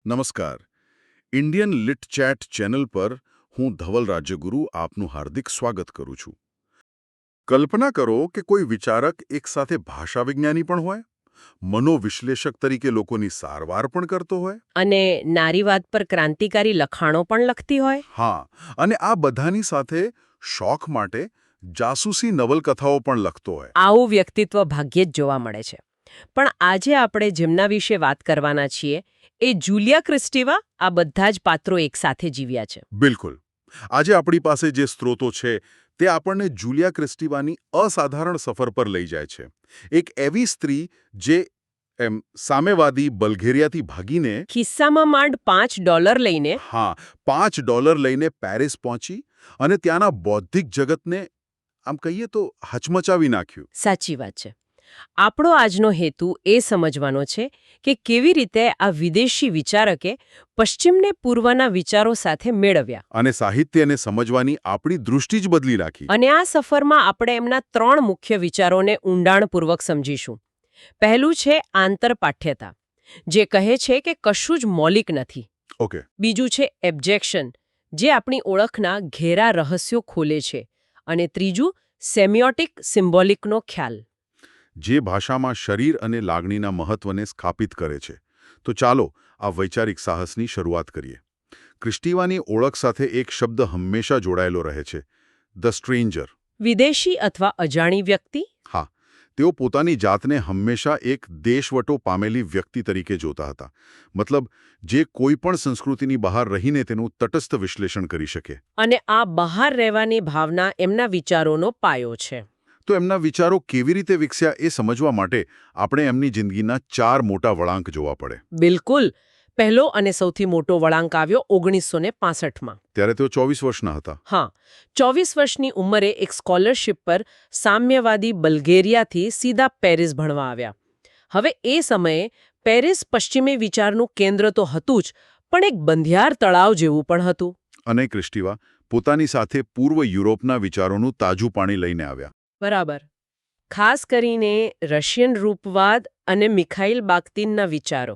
નમસ્કાર. Indian lit chat channel પર હું ધવલ રાજ્યગુરુ આપનું હાર્દિક સ્વાગત કરું છું. કલ્પના કરો કે કોઈ વિચારક એક સાથે ભાષા વિજ્ઞાની પણ હોય, મનોવિશ્લેષક તરીકે લોકોની સારવાર પણ કરતો હોય. અને નારીવાદ પર ક્રાંતિકારી લખાણો પણ લખતી હોય. હા, અને આ બધાની સાથે શોખ માટે જાસૂસી નવલકથાઓ પણ લખતો હોય. આવું વ્યક્તિત્વ ભાગ્યે જ જોવા મળે છે. પણ આજે આપણે જેમના વિશે વાત કરવાના છીએ એ જુલિયા ક્રિસ્ટીવા આ બધા જ પાત્રો એકસાથે જીવ્યા છે. બિલકુલ. આજે આપણી પાસે જે સ્ત્રોતો છે તે આપણને જુલિયા ક્રિસ્ટીવાની અસાધારણ સફર પર લઈ જાય છે. એક એવી સ્ત્રી જે સામ્યવાદી બલ્ગેરિયાથી ભાગીને ખિસ્સામાં માંડ $5 લઈને $5 લઈને પેરિસ પહોંચી અને ત્યાંના બૌદ્ધિક જગતને આમ કહીએ તો હચમચાવી નાખ્યું. સાચી વાત છે. આપણો આજનો હેતુ એ સમજવાનો છે કે કેવી રીતે આ વિદેશી વિચારકે પશ્ચિમને પૂર્વના વિચારો સાથે મેળવ્યા અને સાહિત્યને સમજવાની આપણી દૃષ્ટિ જ બદલી નાખી. અને આ સફરમાં આપણે એમના 3 મુખ્ય વિચારોને ઊંડાણપૂર્વક સમજીશું. પહેલું છે આંતરપાઠ્યતા, જે કહે છે કે કશું જ મૌલિક નથી. ઓકે. બીજું છે એબ્જેક્શન, જે આપણી ઓળખના ઘેરા રહસ્યો ખોલે છે. અને ત્રીજું સેમિયોટિક સિમ્બોલિકનો ખ્યાલ, જે ભાષામાં શરીર અને લાગણીના મહત્વને સ્થાપિત કરે છે. તો ચાલો આ વૈચારિક સાહસની શરૂઆત કરીએ. ક્રિસ્ટીવાની ઓળખ સાથે એક શબ્દ હંમેશા જોડાયેલો રહે છે, ધ સ્ટ્રેન્જર. વિદેશી અથવા અજાણી વ્યક્તિ. હા, તેઓ પોતાની જાતને હંમેશા એક દેશવટો પામેલી વ્યક્તિ તરીકે જોતા હતા. મતલબ, જે કોઈ પણ સંસ્કૃતિની બહાર રહીને તેનું તટસ્થ વિશ્લેષણ કરી શકે. અને આ બહાર રહેવાની ભાવના એમના વિચારોનો પાયો છે. તો એમના વિચારો કેવી રીતે વિકસ્યા એ સમજવા માટે આપણે એમની જિંદગીના 4 મોટા વળાંક જોવા પડે. બિલકુલ. પહેલો અને સૌથી મોટો વળાંક આવ્યો 1965માં. ત્યારે તેઓ 24 વર્ષના હતા. હા, 24 વર્ષની ઉંમરે એક સ્કોલરશિપ પર સામ્યવાદી બલ્ગેરિયાથી સીધા પેરિસ ભણવા આવ્યા. હવે એ સમયે પેરિસ પશ્ચિમી વિચારનું કેન્દ્ર તો હતું જ, પણ એક બંધિયાર તળાવ જેવું પણ હતું. અને ક્રિસ્ટીવા પોતાની સાથે પૂર્વ યુરોપના વિચારોનું તાજું પાણી લઈને આવ્યા. બરાબર. ખાસ કરીને રશિયન રૂપવાદ અને મિખાઇલ બાખ્તિનના વિચારો.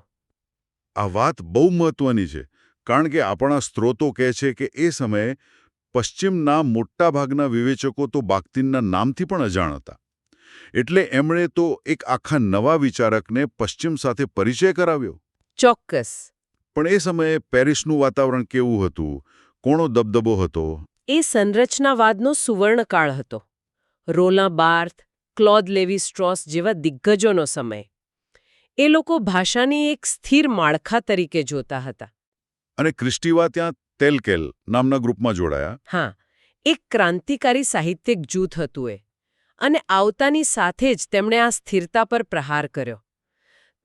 આ વાત બહુ મહત્વની છે, કારણ કે આપણા સ્ત્રોતો કહે છે કે એ સમયે પશ્ચિમના મોટાભાગના વિવેચકો તો બાખ્તિનના નામથી પણ અજાણ હતા. એટલે એમણે તો એક આખા નવા વિચારકને પશ્ચિમ સાથે પરિચય કરાવ્યો. ચોક્કસ. પણ એ સમયે પેરિસનું વાતાવરણ કેવું હતું? કોનો દબદબો હતો? એ સંરચનાવાદનો સુવર્ણકાળ હતો. રોલાં બાર્થ, ક્લોદ લેવી સ્ટ્રોસ જેવા દિગ્ગજોનો સમય. એ લોકો ભાષાની એક સ્થિર માળખા તરીકે જોતા હતા. અને ક્રિસ્ટીવા ત્યાં તેલકેલ નામના ગ્રુપમાં જોડાયા. હા, એક ક્રાંતિકારી સાહિત્યિક જૂથ હતું એ. અને આવતાની સાથે જ તેમણે આ સ્થિરતા પર પ્રહાર કર્યો.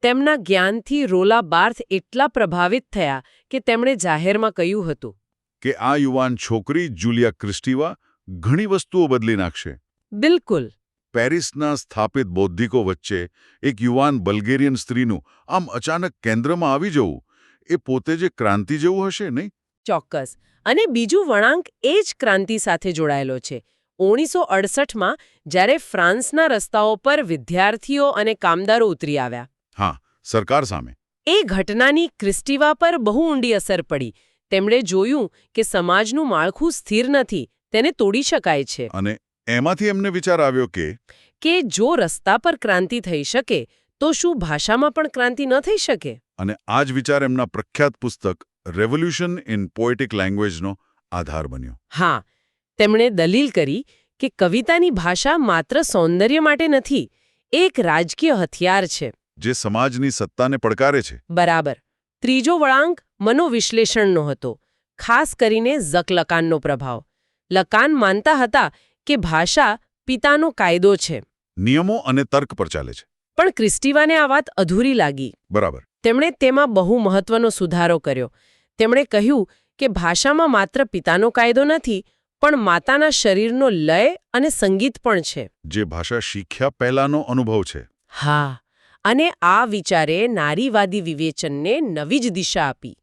તેમના જ્ઞાનથી રોલા બાર્થ એટલા પ્રભાવિત થયા કે તેમણે જાહેરમાં કહ્યું હતું કે આ યુવાન છોકરી જુલિયા ક્રિસ્ટીવા ઘણી વસ્તુઓ બદલી નાખશે. બિલકુલ. પેરિસના સ્થાપિત બૌદ્ધિકો વચ્ચે એક યુવાન બલ્ગેરિયન સ્ત્રીનું આમ અચાનક કેન્દ્રમાં આવી જવું, એ પોતે જે ક્રાંતિ જેવું હશે, નહીં? ચોક્કસ. અને બીજું વળાંક એ જ ક્રાંતિ સાથે જોડાયેલો છે. 1968માં જ્યારે ફ્રાન્સના રસ્તાઓ પર વિદ્યાર્થીઓ અને કામદારો ઉતરી આવ્યા. હા, સરકાર સામે. એ ઘટનાની ક્રિસ્ટીવા પર બહુ ઊંડી અસર પડી. તેમણે જોયું કે સમાજનું માળખું સ્થિર નથી, તેને તોડી શકાય છે. અને એમાંથી એમને વિચાર આવ્યો કે જો રસ્તા પર ક્રાંતિ થઈ શકે તો શું ભાષામાં પણ ક્રાંતિ ન થઈ શકે? અને આ જ વિચાર એમના પ્રખ્યાત પુસ્તક રેવોલ્યુશન ઇન પોએટિક લેંગ્વેજનો આધાર બન્યો. હા, તેમણે દલીલ કરી કે કવિતાની ભાષા માત્ર સૌંદર્ય માટે નથી, એ એક રાજકીય હથિયાર છે. જે સમાજની સત્તાને પડકારે છે. બરાબર. ત્રીજો વળાંક મનોવિશ્લેષણનો હતો, ખાસ કરીને ઝક લકાનનો પ્રભાવ. લકાન માનતા હતા કે ભાષા પિતાનો કાયદો છે. નિયમો અને તર્ક પર ચાલે છે. પણ ક્રિસ્ટીવાને આ વાત અધૂરી લાગી. બરાબર. તેમણે તેમાં બહુ મહત્વનો સુધારો કર્યો. તેમણે કહ્યું કે ભાષામાં માત્ર પિતાનો કાયદો નથી, પણ માતાના શરીરનો લય અને સંગીત પણ છે. જે ભાષા શીખ્યા પહેલાનો અનુભવ છે. હા, અને આ વિચારે નારીવાદી વિવેચનને નવી જ દિશા આપી.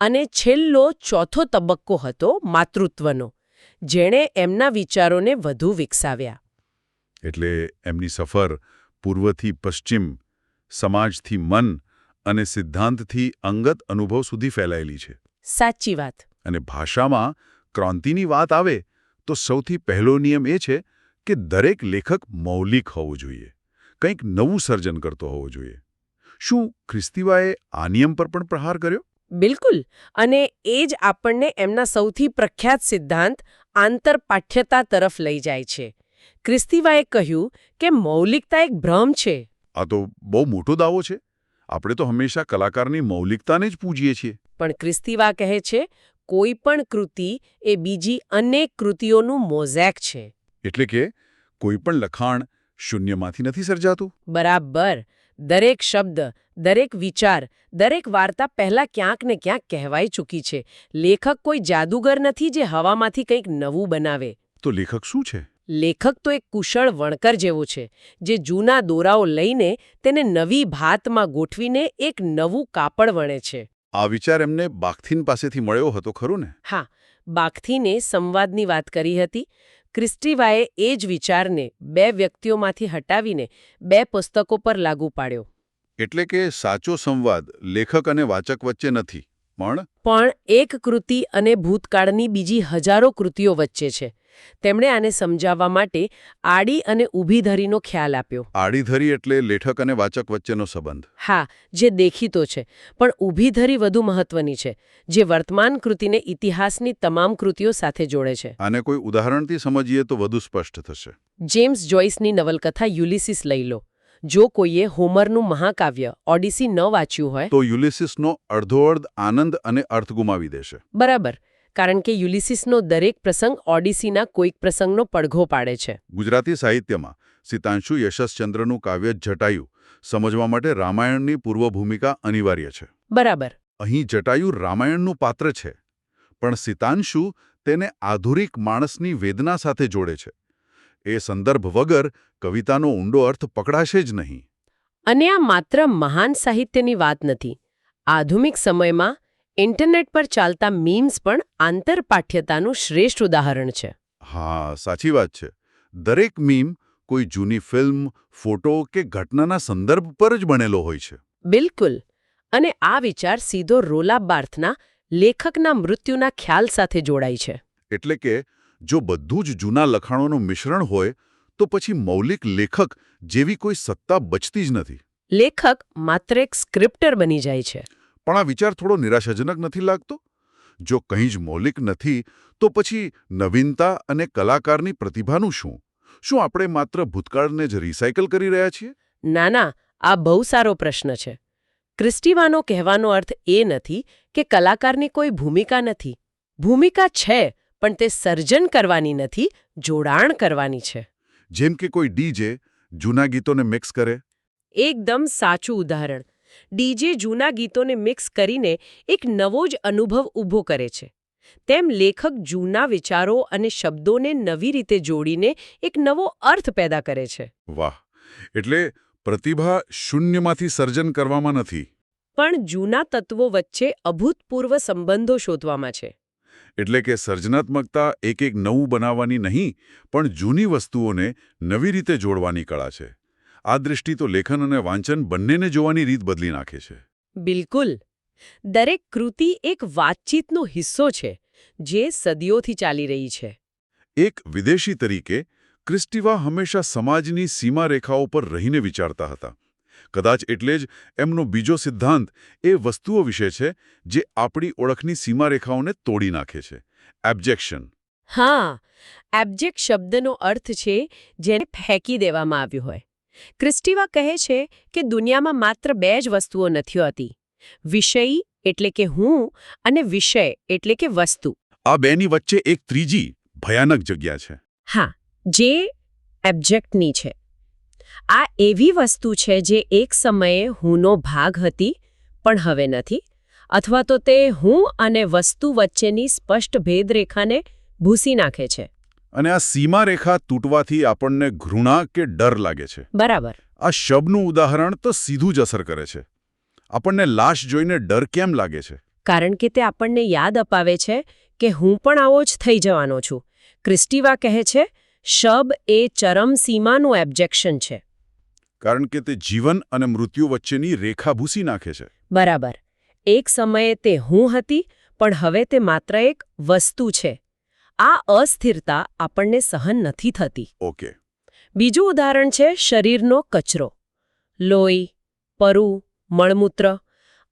અને છેલ્લો ચોથો તબક્કો હતો માતૃત્વનો, જેણે એમના વિચારોને વધુ વિકસાવ્યા. એટલે એમની સફર પૂર્વથી પશ્ચિમ, સમાજથી મન અને સિદ્ધાંતથી અંગત અનુભવ સુધી ફેલાયેલી છે. સાચી વાત. અને ભાષામાં ક્રાંતિની વાત આવે તો સૌથી પહેલો નિયમ એ છે કે દરેક લેખક મૌલિક હોવો જોઈએ, કંઈક નવું સર્જન કરતો હોવો જોઈએ. શું ખ્રિસ્તીવાએ આ નિયમ પર પણ પ્રહાર કર્યો? બિલકુલ. અને એ જ આપણને એમના સૌથી પ્રખ્યાત સિદ્ધાંત આંતરપાઠ્યતા તરફ લઈ જાય છે. ખ્રિસ્તીવાએ કહ્યું કે મૌલિકતા એક ભ્રમ છે. આ તો બહુ મોટો દાવો છે. આપણે તો હંમેશા કલાકારની મૌલિકતાને જ પૂજીએ છીએ. પણ ખ્રિસ્તીવા કહે છે કોઈ પણ કૃતિ એ બીજી અનેક કૃતિઓનું મોઝેક છે. એટલે કે કોઈ પણ લખાણ શૂન્યમાંથી નથી સર્જાતું. બરાબર. દરેક શબ્દ, દરેક વિચાર, દરેક વાર્તા પહેલા ક્યાંક ને ક્યાંક કહેવાઈ ચૂકી છે. લેખક કોઈ જાદુગર નથી જે હવામાંથી કંઈક નવું બનાવે. તો લેખક શું છે? લેખક તો એક કુશળ વણકર જેવો છે, જે જૂના દોરાઓ લઈને તેને નવી ભાતમાં ગોઠવીને એક નવું કાપડ વણે છે. આ વિચાર એમને બાખ્તીન પાસેથી મળ્યો હતો ખરું ને? હા, બાખ્તીને સંવાદની વાત કરી હતી. ખ્રિસ્તીવાએ એ જ વિચારને બે વ્યક્તિઓમાંથી હટાવીને બે પુસ્તકો પર લાગુ પાડ્યો. એટલે કે સાચો સંવાદ લેખક અને વાચક વચ્ચે નથી, પણ એક કૃતિ અને ભૂતકાળની બીજી હજારો કૃતિઓ વચ્ચે છે. તેમણે આને સમજાવવા માટે આડી અને ઊભી ધરીનો ખ્યાલ આપ્યો. આડી ધરી એટલે લેખક અને વાચક વચ્ચેનો સંબંધ. હા, જે દેખીતો છે, પણ ઊભી ધરી વધુ મહત્વની છે, જે વર્તમાન કૃતિને ઇતિહાસની તમામ કૃતિઓ સાથે જોડે છે. આને કોઈ ઉદાહરણથી સમજીએ તો વધુ સ્પષ્ટ થશે. જેમ્સ જોઇસની નવલકથા યુલિસિસ લઈ લો. જો કોઈએ હોમરનું મહાકાવ્ય ઓડિસી ન વાંચ્યું હોય તો યુલિસિસનો અડધોઅડધ આનંદ અને અર્થ ગુમાવી દેશે. બરાબર, કારણ કે યુલિસિસનો દરેક પ્રસંગ ઓડિસીના કોઈક પ્રસંગનો પડઘો પાડે છે. ગુજરાતી સાહિત્યમાં સિતાંશુ યશસ્ચંદ્રનું કાવ્ય જટાયુ સમજવા માટે રામાયણની પૂર્વભૂમિકા અનિવાર્ય છે. બરાબર. અહીં જટાયુ રામાયણનું પાત્ર છે, પણ સિતાંશુ તેને આધુનિક માણસની વેદના સાથે જોડે છે. એ સંદર્ભ વગર કવિતાનો ઊંડો અર્થ પકડાશે જ નહીં. અને આ માત્ર મહાન સાહિત્યની વાત નથી. આધુનિક સમયમાં ઇન્ટરનેટ પર ચાલતા મીમ્સ પણ આંતરપાઠ્યતાનું શ્રેષ્ઠ ઉદાહરણ છે. હા, સાચી વાત છે. દરેક મીમ કોઈ જૂની ફિલ્મ, ફોટો કે ઘટનાના સંદર્ભ પર જ બનેલો હોય છે. બિલકુલ. અને આ વિચાર સીધો રોલા બાર્થના લેખકના મૃત્યુના ખ્યાલ સાથે જોડાય છે. એટલે કે જો બધું જ જૂના લખાણોનું મિશ્રણ હોય તો પછી મૌલિક લેખક જેવી કોઈ સત્તા બચતી જ નથી. લેખક માત્ર એક સ્ક્રિપ્ટર બની જાય છે. પણ આ વિચાર થોડો નિરાશાજનક નથી લાગતો? જો કંઈ જ મૌલિક નથી તો પછી નવીનતા અને કલાકારની પ્રતિભાનું શું? શું આપણે માત્ર ભૂતકાળને જ રિસાયકલ કરી રહ્યા છીએ? ના ના, આ બહુ સારો પ્રશ્ન છે. ક્રિસ્ટીવાનો કહેવાનો અર્થ એ નથી કે કલાકારની કોઈ ભૂમિકા નથી. ભૂમિકા છે, પણ તે સર્જન કરવાની નથી, જોડાણ કરવાની છે. જેમ કે કોઈ ડીજે જૂના ગીતોને મિક્સ કરે. એકદમ સાચું ઉદાહરણ. ડીજે જૂના ગીતોને મિક્સ કરીને એક નવો જ અનુભવ ઊભો કરે છે. તેમ લેખક જૂના વિચારો અને શબ્દોને નવી રીતે જોડીને એક નવો અર્થ પેદા કરે છે. વાહ! એટલે પ્રતિભા શૂન્યમાંથી સર્જન કરવામાં નથી, પણ જૂના તત્વો વચ્ચે અભૂતપૂર્વ સંબંધો શોધવામાં છે. એટલે કે સર્જનાત્મકતા એક નવું બનાવવાની નહીં, પણ જૂની વસ્તુઓને નવી રીતે જોડવાની કળા છે. આ દૃષ્ટિ તો લેખન અને વાંચન બંનેને જોવાની રીત બદલી નાખે છે. બિલકુલ. દરેક કૃતિ એક વાતચીતનો હિસ્સો છે, જે સદીઓથી ચાલી રહી છે. એક વિદેશી તરીકે ક્રિસ્ટીવા હંમેશા સમાજની સીમારેખાઓ પર રહીને વિચારતા હતા. કદાચ એટલે જ એમનો બીજો સિદ્ધાંત એ વસ્તુઓ વિશે છે જે આપણી ઓળખની સીમારેખાઓને તોડી નાખે છે. એબ્જેક્શન. હા, એબ્જેક્ટ શબ્દનો અર્થ છે જેને ફેંકી દેવામાં આવ્યું હોય. ક્રિસ્ટીવા કહે છે કે દુનિયામાં માત્ર બે જ વસ્તુઓ નથી હોતી: વિષયી એટલે કે હું અને વિષય એટલે કે વસ્તુ. આ બેની વચ્ચે એક ત્રીજી ભયાનક જગ્યા છે. હા, જે એબ્જેક્ટની છે. આ એવી વસ્તુ છે જે એક સમયે હુંનો ભાગ હતી પણ હવે નથી, અથવા તો તે હું અને વસ્તુ વચ્ચેની સ્પષ્ટ ભેદરેખાને ભૂંસી નાખે છે. અને આ સીમારેખા તૂટવાથી આપણને ઘૃણા કે ડર લાગે છે. બરાબર. આ શબ્દનું ઉદાહરણ તો સીધું જ અસર કરે છે. આપણને લાશ જોઈને ડર કેમ લાગે છે? કારણ કે તે આપણને યાદ અપાવે છે કે હું પણ આવો જ થઈ જવાનો છું. ક્રિસ્ટીવા કહે છે, શબ એ ચરમ સીમાનું એબ્જેક્શન છે. કારણ કે તે જીવન અને મૃત્યુ વચ્ચેની રેખા ભૂસી નાખે છે. બરાબર. એક સમયે તે હું હતી, પણ હવે તે માત્ર એક વસ્તુ છે. આ અસ્થિરતા આપણને સહન નથી થતી. ઓકે. બીજું ઉદાહરણ છે શરીરનો કચરો. લોહી, પરુ, મળમૂત્ર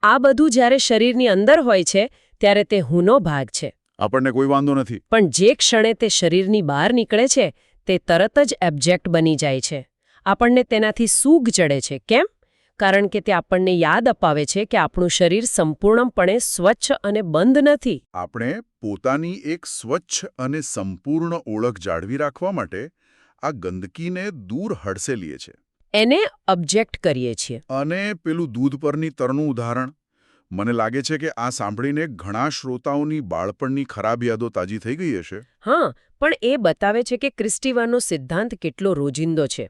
આ બધું જ્યારે શરીરની અંદર હોય છે ત્યારે તે હુંનો ભાગ છે. આપણને કોઈ વાંધો નથી. પણ જે ક્ષણે તે શરીરની બહાર નીકળે છે તે તરત જ એબ્જેક્ટ બની જાય છે. આપણને તેનાથી સૂગ ચડે છે. કેમ? કારણ કે તે આપણને યાદ અપાવે છે કે આપણું શરીર સંપૂર્ણપણે સ્વચ્છ અને બંધ નથી. આપણે પોતાની એક સ્વચ્છ અને સંપૂર્ણ ઓળખ જાળવી રાખવા માટે આ ગંદકીને દૂર હડસેલીએ છીએ. એને ઓબ્જેક્ટ કરીએ છીએ. અને પેલું દૂધ પરની તરનું ઉદાહરણ, મને લાગે છે કે આ સાંભળીને ઘણા શ્રોતાઓની બાળપણની ખરાબ યાદો તાજી થઈ ગઈ હશે. હા, પણ એ બતાવે છે કે ક્રિસ્ટીવાનો સિદ્ધાંત કેટલો રોજિંદો છે.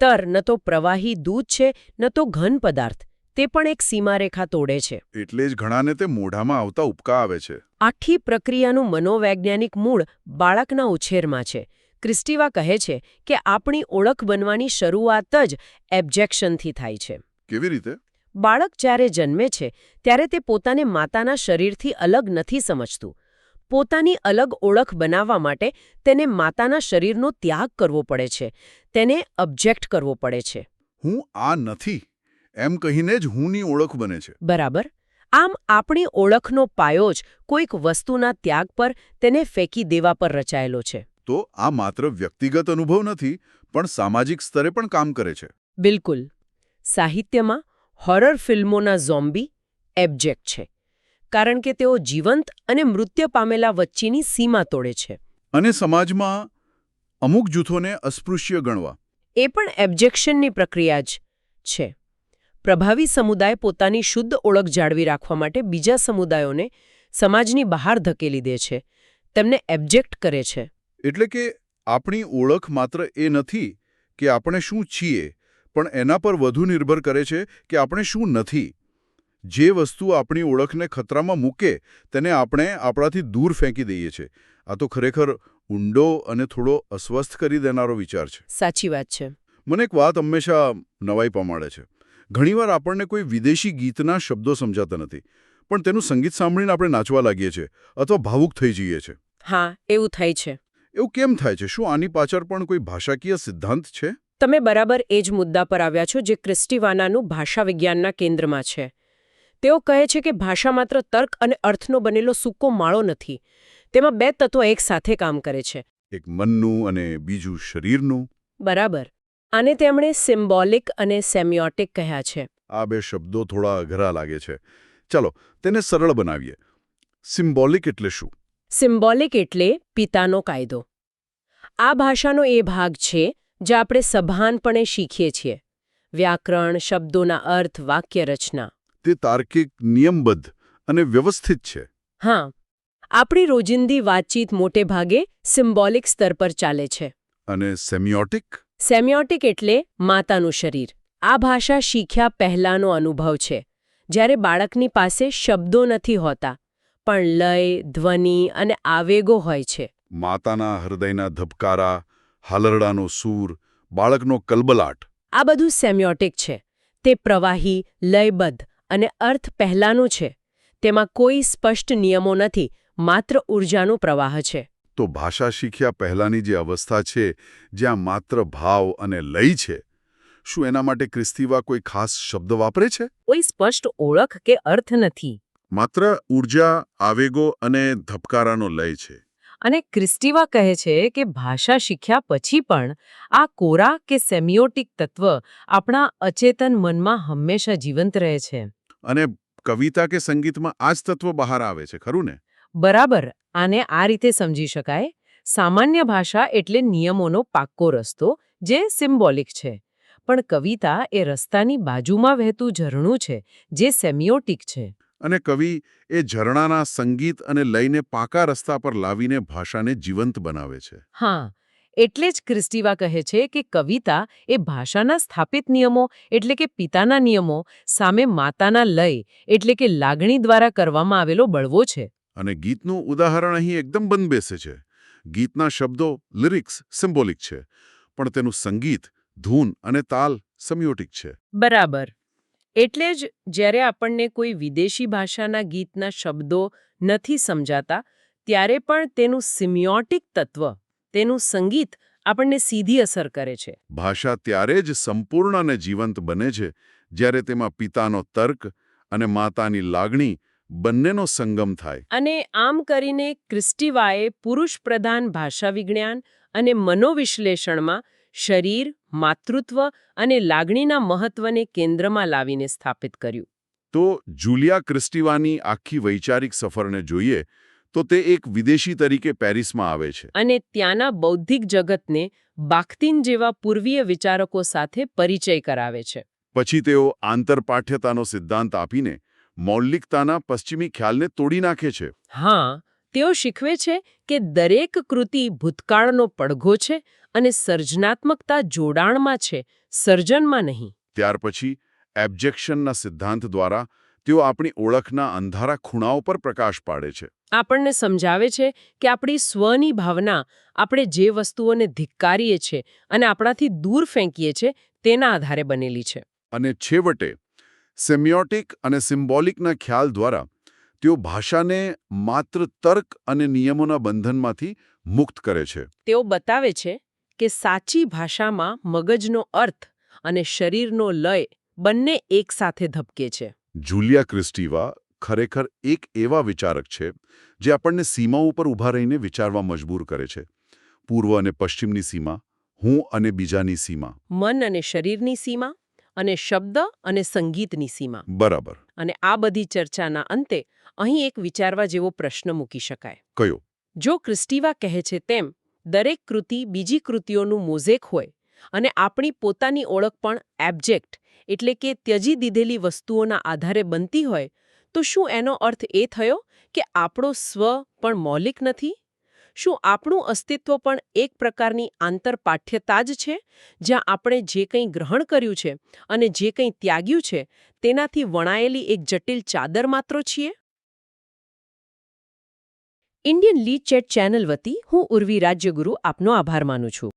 તર ન તો પ્રવાહી દૂધ છે ન તો ઘન પદાર્થ. તે પણ એક સીમારેખા તોડે છે. એટલે જ ઘણાને તે મોઢામાં આવતા ઉપકા આવે છે. આખી પ્રક્રિયાનું મનોવૈજ્ઞાનિક મૂળ બાળકના ઉછેરમાં છે. ક્રિસ્ટીવા કહે છે કે આપણી ઓળખ બનવાની શરૂઆત જ એબ્જેક્શનથી થાય છે. કેવી રીતે? બાળક જ્યારે જન્મે છે ત્યારે તે પોતાને માતાના શરીરથી અલગ નથી સમજતું. પોતાની અલગ ઓળખ બનાવવા માટે તેને માતાના શરીરનો ત્યાગ કરવો પડે છે. તેને ઓબ્જેક્ટ કરવો પડે છે. હું આ નથી એમ કહીને જ હુંની ઓળખ બને છે. બરાબર. આમ આપણી ઓળખનો પાયો જ કોઈક વસ્તુના ત્યાગ પર, તેને ફેંકી દેવા પર રચાયેલો છે. તો આ માત્ર વ્યક્તિગત અનુભવ નથી, પણ સામાજિક સ્તરે પણ કામ કરે છે. બિલકુલ. સાહિત્યમાં હોરર ફિલ્મોના ઝોમ્બી એબ્જેક્ટ છે. કારણ કે તેઓ જીવંત અને મૃત્યુ પામેલા વચ્ચેની સીમા તોડે છે. અને સમાજમાં અમુક જૂથોને અસ્પૃશ્ય ગણવા, એ પણ એબ્જેક્શનની પ્રક્રિયા જ છે. પ્રભાવી સમુદાય પોતાની શુદ્ધ ઓળખ જાળવી રાખવા માટે બીજા સમુદાયોને સમાજની બહાર ધકેલી દે છે. તેમને એબ્જેક્ટ કરે છે. એટલે કે આપણી ઓળખ માત્ર એ નથી કે આપણે શું છીએ, પણ એના પર વધુ નિર્ભર કરે છે કે આપણે શું નથી. જે વસ્તુ આપણી ઓળખને ખતરામાં મૂકે તેને આપણે આપણાથી દૂર ફેંકી દઈએ છીએ. આ તો ખરેખર ઊંડો અને થોડો અસ્વસ્થ કરી દેનારો વિચાર છે. સાચી વાત છે. મને એક વાત હંમેશા નવાઈ પમાડે છે. ઘણીવાર આપણને કોઈ વિદેશી ગીતના શબ્દો સમજાતા નથી, પણ તેનું સંગીત સાંભળીને આપણે નાચવા લાગીએ છીએ અથવા ભાવુક થઈ જઈએ છીએ. હા, એવું થાય છે. એવું કેમ થાય છે? શું આની પાછળ પણ કોઈ ભાષાકીય સિદ્ધાંત છે? તમે બરાબર એ જ મુદ્દા પર આવ્યા છો જે ક્રિસ્ટીવાનાનું ભાષા વિજ્ઞાનના કેન્દ્રમાં છે. તેઓ કહે છે કે ભાષા માત્ર તર્ક અને અર્થનો બનેલો સૂકો માળો નથી. તેમાં બે તત્વો એક સાથે કામ કરે છે. એક મનનું અને બીજું શરીરનું. બરાબર. આને તેમણે સિમ્બોલિક અને સેમિયોટિક કહ્યા છે. આ બે શબ્દો થોડા અઘરા લાગે છે. ચાલો તેને સરળ બનાવીએ. સિમ્બોલિક એટલે શું? સિમ્બોલિક એટલે પિતાનો કાયદો. આ ભાષાનો એ ભાગ છે જે આપણે સભાનપણે શીખીએ છીએ. વ્યાકરણ, શબ્દોના અર્થ, વાક્ય રચના. તે તાર્કિક, નિયમબદ્ધ અને વ્યવસ્થિત છે. હા, આપણી રોજિંદી વાતચીત મોટે ભાગે સિમ્બોલિક સ્તર પર ચાલે છે. અને સેમિયોટિક? સેમિયોટિક એટલે માતાનું શરીર. આ ભાષા શીખ્યા પહેલાંનો અનુભવ છે. જ્યારે બાળકની પાસે શબ્દો નથી હોતા, પણ લય, ધ્વનિ અને આવેગો હોય છે. માતાના હૃદયના ધબકારા, હાલરડાનો સૂર, બાળકનો કલબલાટ. આ બધું સેમિયોટિક છે. તે પ્રવાહી, લયબદ્ધ અને અર્થ પહેલાંનું છે. તેમાં કોઈ સ્પષ્ટ નિયમો નથી, માત્ર ઊર્જાનો પ્રવાહ છે. તો ભાષા શીખ્યા પહેલાંની જે અવસ્થા છે, જ્યાં માત્ર ભાવ અને લય છે, શું એના માટે ક્રિસ્તીવા કોઈ ખાસ શબ્દ વાપરે છે? કોઈ સ્પષ્ટ ઓળખ કે અર્થ નથી. માત્ર ઊર્જા, આવેગો અને ધબકારાનો લય છે. અને ક્રિસ્ટીવા કહે છે કે ભાષા શીખ્યા પછી પણ આ કોરા કે સેમિયોટિક તત્વ આપણા અચેતન મનમાં હંમેશા જીવંત રહે છે. અને કવિતા કે સંગીતમાં આ જ તત્વ બહાર આવે છે, ખરું ને? બરાબર. આને આ રીતે સમજી શકાય. સામાન્ય ભાષા એટલે નિયમોનો પાક્કો રસ્તો, જે સિમ્બોલિક છે. પણ કવિતા એ રસ્તાની બાજુમાં વહેતું ઝરણું છે, જે સેમિયોટિક છે. અને કવિ એ ઝરણાના સંગીત અને લયને પાકા રસ્તા પર લાવીને ભાષાને જીવંત બનાવે છે. હા, એટલે જ ક્રિસ્ટીવા કહે છે કે કવિતા એ ભાષાના સ્થાપિત નિયમો એટલે કે પિતાના નિયમો સામે માતાના લય એટલે કે લાગણી દ્વારા કરવામાં આવેલો બળવો છે. અને ગીતનું ઉદાહરણ અહીં એકદમ બંધ બેસે છે. ગીતના શબ્દો, લિરિક્સ સિમ્બોલિક છે, પણ તેનું સંગીત, ધૂન અને તાલ સમ્યોટિક છે. બરાબર. એટલે જ જ્યારે આપણને કોઈ વિદેશી ભાષાના ગીતના શબ્દો નથી સમજાતા ત્યારે પણ તેનું સિમિયોટિક તત્વ, તેનું સંગીત આપણને સીધી અસર કરે છે. ભાષા ત્યારે જ સંપૂર્ણ અને જીવંત બને છે જ્યારે તેમાં પિતાનો તર્ક અને માતાની લાગણી બંનેનો સંગમ થાય. અને આમ કરીને ક્રિસ્ટીવાએ પુરુષ પ્રધાન ભાષા વિજ્ઞાન અને મનોવિશ્લેષણમાં શરીર, માતૃત્વ અને લાગણીના મહત્વને કેન્દ્રમાં લાવીને સ્થાપિત કર્યું. તો જુલિયા ક્રિસ્ટીવાની આખી વૈચારિક સફરને જોઈએ તો તે એક વિદેશી તરીકે પેરિસમાં આવે છે. અને ત્યાંના બૌદ્ધિક જગતને બાખ્તિન જેવા પૂર્વીય વિચારકો સાથે પરિચય કરાવે છે. પછી તેઓ આંતરપાઠ્યતાનો સિદ્ધાંત આપીને મૌલિકતાના પશ્ચિમી ખ્યાલને તોડી નાખે છે. હા, તેઓ શીખવે છે કે દરેક કૃતિ ભૂતકાળનો પડઘો છે અને સર્જનાત્મકતા જોડાણમાં છે, સર્જનમાં નહીં. ત્યાર પછી એબ્જેક્શનના સિદ્ધાંત દ્વારા તેઓ આપણી ઓળખના અંધારા ખૂણાઓ પર પ્રકાશ પાડે છે. આપણને સમજાવે છે કે આપણી સ્વની ભાવના, આપણે જે વસ્તુઓને ધિક્કારીએ છીએ અને આપણાથી દૂર ફેંકીએ છીએ તેના આધારે બનેલી છે. અને છેવટે સેમિયોટિક અને સિમ્બોલિકના ખ્યાલ દ્વારા તેઓ ભાષાને માત્ર તર્ક અને નિયમોના બંધનમાંથી મુક્ત કરે છે. તેઓ બતાવે છે કે સાચી ભાષામાં મગજનો અર્થ અને શરીરનો લય બંને એકસાથે ધબકે છે. જુલિયા ક્રિસ્ટીવા ખરેખર એક એવા વિચારક છે જે આપણને સીમાઓ ઉપર ઊભા રહીને વિચારવા મજબૂર કરે છે. પૂર્વ અને પશ્ચિમની સીમા, હું અને બીજાની સીમા, મન અને શરીરની સીમા અને શબ્દ અને સંગીતની સીમા. બરાબર. અને આ બધી ચર્ચાના અંતે અહીં એક વિચારવા જેવો પ્રશ્ન મૂકી શકાય. કયો? જો ક્રિસ્ટીવા કહે છે તેમ દરેક કૃતિ બીજી કૃતિઓનું મોઝેક હોય અને આપણી પોતાની ઓળખ પણ એબ્જેક્ટ એટલે કે ત્યજી દીધેલી વસ્તુઓના આધારે બનતી હોય, તો શું એનો અર્થ એ થયો કે આપણો સ્વ પણ મૌલિક નથી? શું આપણું અસ્તિત્વ પણ એક પ્રકારની આંતરપાઠ્યતા જ છે, જ્યાં આપણે જે કંઈ ગ્રહણ કર્યું છે અને જે કંઈ ત્યાગ્યું છે તેનાથી વણાયેલી એક જટિલ ચાદર માત્ર છીએ? ઇન્ડિયન લીડ ચેટ ચેનલ વતી હું ઉર્વી રાજ્યગુરુ આપનો આભાર માનું છું.